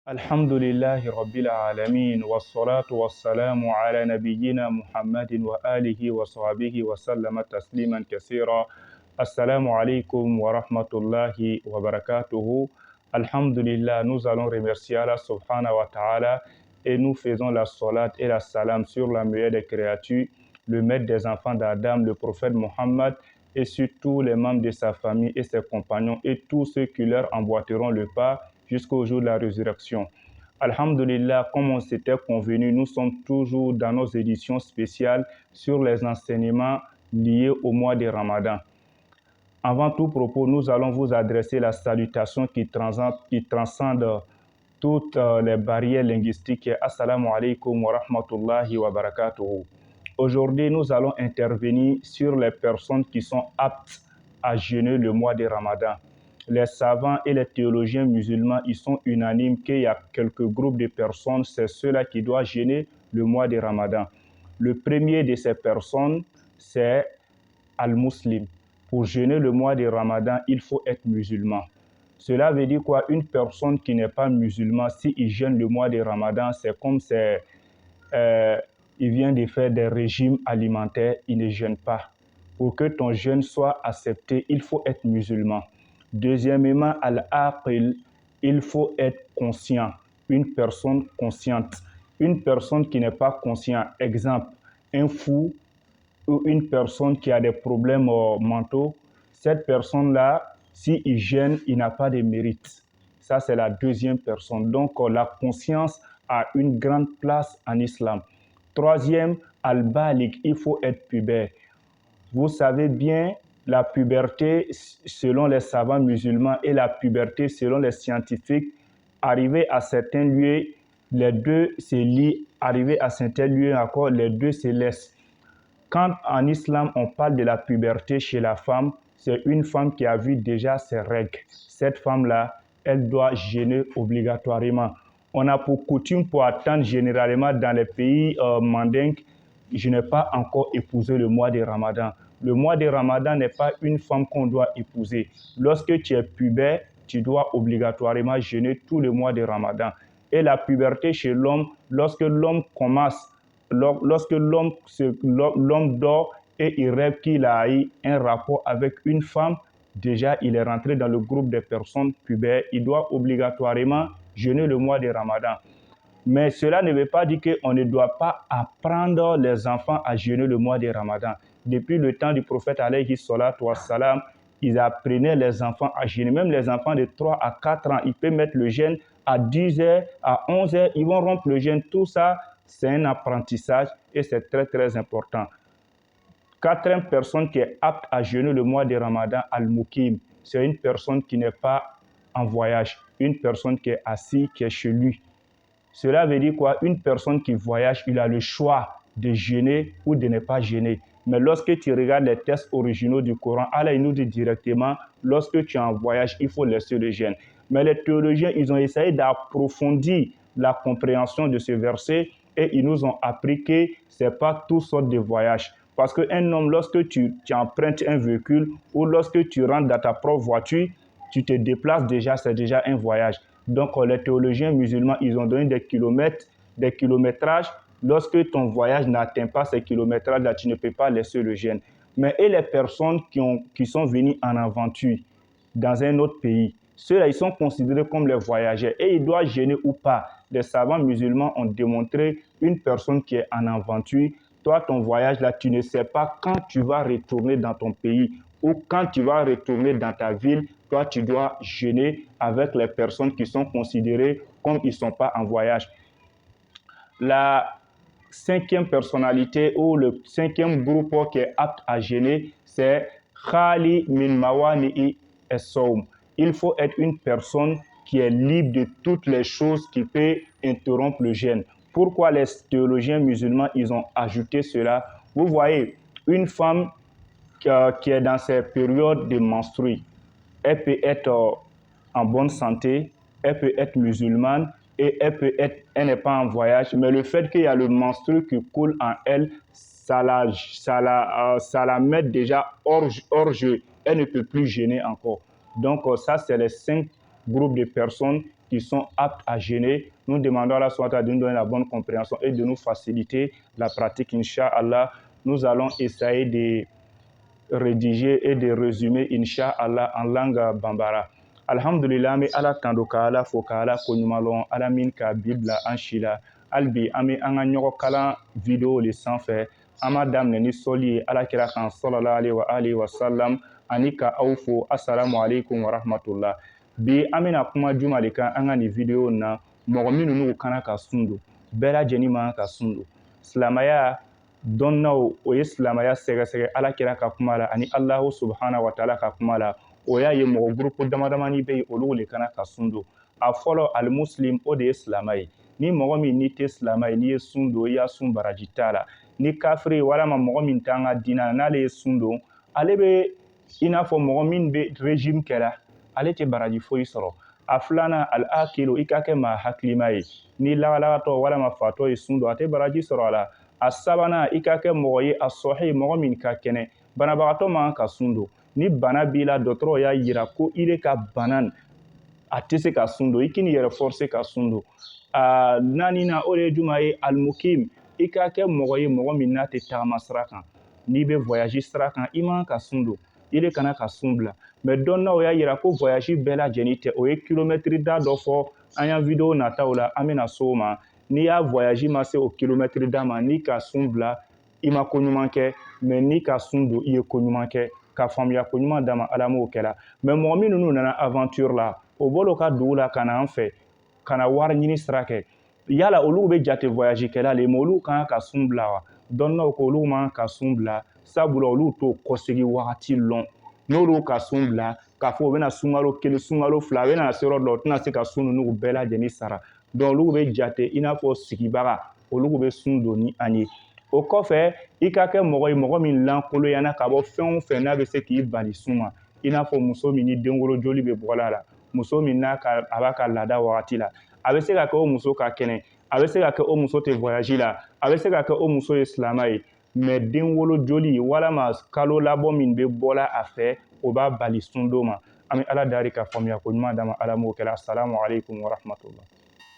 Alhamdulillahi Rabbil Alamin wa salatu wa salamu ala nabiyyina Muhammadin wa alihi wa sahbihi wa sallama tasliman kaseera. Assalamu alaikum wa rahmatullahi wa barakatuhu. Alhamdulillah, nous allons remercier Allah subhanahu wa ta'ala et nous faisons la salat et la salam sur la meilleure des créatures, le maître des enfants d'Adam, le prophète Mohammed, et sur tous les membres de sa famille et ses compagnons et tous ceux qui leur emboîteront le pas jusqu'au jour de la résurrection. Alhamdulillah, comme on s'était convenu, nous sommes toujours dans nos éditions spéciales sur les enseignements liés au mois de Ramadan. Avant tout propos, nous allons vous adresser la salutation qui transcende toutes les barrières linguistiques. Assalamu alaikum wa rahmatullahi wa barakatuhu. Aujourd'hui, nous allons intervenir sur les personnes qui sont aptes à jeûner le mois de Ramadan. Les savants et les théologiens musulmans, ils sont unanimes qu'il y a quelques groupes de personnes, c'est ceux-là qui doivent jeûner le mois de Ramadan. Le premier de ces personnes, c'est Al-Muslim. Pour jeûner le mois de Ramadan, il faut être musulman. Cela veut dire quoi? Une personne qui n'est pas musulman, s'il jeûne le mois de Ramadan, c'est comme il vient de faire des régimes alimentaires, il ne jeûne pas. Pour que ton jeûne soit accepté, il faut être musulman. Deuxièmement, al-aqil, il faut être conscient, une personne consciente. Une personne qui n'est pas consciente, exemple, un fou ou une personne qui a des problèmes mentaux, cette personne-là, s'il jeûne, il n'a pas de mérite. Ça, c'est la deuxième personne. Donc, la conscience a une grande place en islam. Troisième, al-balik, il faut être pubère. Vous savez bien, la puberté, selon les savants musulmans, et la puberté, selon les scientifiques, arrivé à certains lieux, les deux se lient, arrivé à certains lieux encore, les deux se laissent. Quand en islam, on parle de la puberté chez la femme, c'est une femme qui a vu déjà ses règles. Cette femme-là, elle doit jeûner obligatoirement. On a pour coutume pour attendre généralement dans les pays mandingues, je n'ai pas encore épousé le mois de Ramadan. Le mois de Ramadan n'est pas une femme qu'on doit épouser. Lorsque tu es pubère, tu dois obligatoirement jeûner tout le mois de Ramadan. Et la puberté chez l'homme, lorsque l'homme commence, lorsque l'homme dort et il rêve qu'il a eu un rapport avec une femme, déjà il est rentré dans le groupe des personnes pubères, il doit obligatoirement jeûner le mois de Ramadan. Mais cela ne veut pas dire qu'on ne doit pas apprendre les enfants à jeûner le mois de Ramadan. Depuis le temps du prophète alayhi salatu wassalam, ils apprenaient les enfants à jeûner. Même les enfants de 3 à 4 ans, ils peuvent mettre le jeûne à 10 heures, à 11 heures, ils vont rompre le jeûne. Tout ça, c'est un apprentissage et c'est très très important. Quatrième personne qui est apte à jeûner le mois de Ramadan, al-mukim, c'est une personne qui n'est pas en voyage, une personne qui est assise, qui est chez lui. Cela veut dire quoi? Une personne qui voyage, il a le choix de jeûner ou de ne pas jeûner. Mais lorsque tu regardes les textes originaux du Coran, Allah il nous dit directement, lorsque tu es en voyage, il faut laisser le jeûne. Mais les théologiens, ils ont essayé d'approfondir la compréhension de ce verset et ils nous ont appris que ce n'est pas toutes sortes de voyages. Parce qu'un homme, lorsque tu empruntes un véhicule ou lorsque tu rentres dans ta propre voiture, tu te déplaces déjà, c'est déjà un voyage. Donc, les théologiens musulmans, ils ont donné des kilomètres, des kilométrages. Lorsque ton voyage n'atteint pas ces kilométrages-là, tu ne peux pas laisser le jeûne. Mais et les personnes qui sont venues en aventure dans un autre pays, ceux-là, ils sont considérés comme les voyageurs et ils doivent jeûner ou pas. Les savants musulmans ont démontré une personne qui est en aventure. Toi, ton voyage, là, tu ne sais pas quand tu vas retourner dans ton pays ou quand tu vas retourner dans ta ville, toi, tu dois jeûner avec les personnes qui sont considérées comme ils ne sont pas en voyage. La cinquième personnalité ou le cinquième groupe qui est apte à jeûner, c'est Khali min mawani'i as-sawm. Il faut être une personne qui est libre de toutes les choses qui peuvent interrompre le jeûne. Pourquoi les théologiens musulmans, ils ont ajouté cela? Vous voyez, une femme qui est dans ces périodes de menstrues, elle peut être en bonne santé, elle peut être musulmane et elle n'est pas en voyage, mais le fait qu'il y a le menstru qui coule en elle, ça la met déjà hors jeu. Elle ne peut plus jeûner encore. Donc ça, c'est les 5 groupes de personnes qui sont aptes à jeûner. Nous demandons à Allah SWT de nous donner la bonne compréhension et de nous faciliter la pratique, Inch'Allah. Nous allons essayer de rédiger et de résumer, Inch'Allah, en langue bambara. Alhamdulillah, mais ala tando ka ala fo ka ala ko ɲumanlɔn ala min ka bibla an si la hali bi an bɛ an ka ɲɔgɔn kalan video le sanfɛ an b'a daminɛ ni sɔli ye alakira kan sallallahu alaihi wa sallam ani ka aw fo assalamu alaikum wa rahmatullah. Bi an bɛna kuma juma de kan an ka nin video na mɔgɔ minnu n'u kana ka sun don bɛɛ lajɛlen man ka sun don. Silamɛya dɔnnaw o ye silamɛya sɛgɛsɛgɛ alakira ka kuma la ani Allahu subhanahu wa taala ka kuma la. O y'a ye mɔgɔ gurupu damadamani bɛ yen olu le kana ka sun don. A fɔlɔ alimuslim o de ye silamɛ ye. Ni mɔgɔ min n'i tɛ silamɛ ye n'i ye sun don i y'a sun baraji t'a la. Ni kafiri walama mɔgɔ min t'an ka diinɛ na n'ale ye sun don ale bɛ i n'a fɔ mɔgɔ min bɛ régime kɛra ale tɛ baraji foyi sɔrɔ. A filanan al-akilu i ka kɛ maa hakilima ye. Ni lagalagatɔ walama fatɔ ye sun don a tɛ baraji sɔrɔ a la. A sabanan i ka kɛ mɔgɔ ye a sɔhi mɔgɔ min ka kɛnɛ banabagatɔ man ka sun don. Ni bana b'i la dɔgɔtɔrɔ y'a yira ko i bɛ ka bana a tɛ se ka sun don i k'i n'i yɛrɛ forcer ka sun don. Naaninan o de ye juma ye alimukim i ka kɛ mɔgɔ ye mɔgɔ min n'a tɛ tagama sira kan. N'i bɛ voyage sira kan i man ka sun don i de kana ka sun bila. Mais dɔnnaw y'a yira ko voyage bɛɛ lajɛlen tɛ o ye kilomɛtiri da dɔ fɔ an y'an video nataw la an bɛna s'o ma. N'i y'a voyage ma se o kilomɛtiri da ma n'i ka sun bila i ma ko ɲuman kɛ mais n'i ka sun don i ye ko ɲuman kɛ. Ka faamuya ko ɲuman d'a ma ala m'o kɛra. Mais mɔgɔ minnu n'u nana aventure la o bɔr'u ka dugu la ka na an fɛ ka na wari ɲini sira kɛ yala olu bɛ jate voyage kɛla le mais olu kan ka sun bila wa. Dɔnnaw ko olu man ka sun bila sabula olu t'o kɔsegi wagati lɔn n'olu ka sun bila k'a fɔ u bɛna sunkalo kelen sunkalo fila a bɛna se yɔrɔ dɔ u tɛna se ka sun ninnu bɛɛ lajɛlen sara. Donc olu bɛ jate i n'a fɔ sigibaga olu bɛ sun don ni an ye. O kɔfɛ i ka kɛ mɔgɔ ye mɔgɔ min lankoloyana ka bɔ fɛn o fɛn n'a bɛ se k'i bali sun ma i n'a fɔ muso min ni denwolo joli bɛ bɔla la muso min a b'a ka laada wagati la a bɛ se ka kɛ o muso ka kɛnɛ a bɛ se ka kɛ o muso tɛ voyage la a bɛ se ka kɛ o muso ye silamɛ ye mais denwolo joli walama kalo labɔ min bɛ bɔla a fɛ o b'a bali sun don ma. An bɛ ala dari ka faamuya ko ɲuman d'a ma ala m'o kɛra assalamu alaikum wa rahmatullah.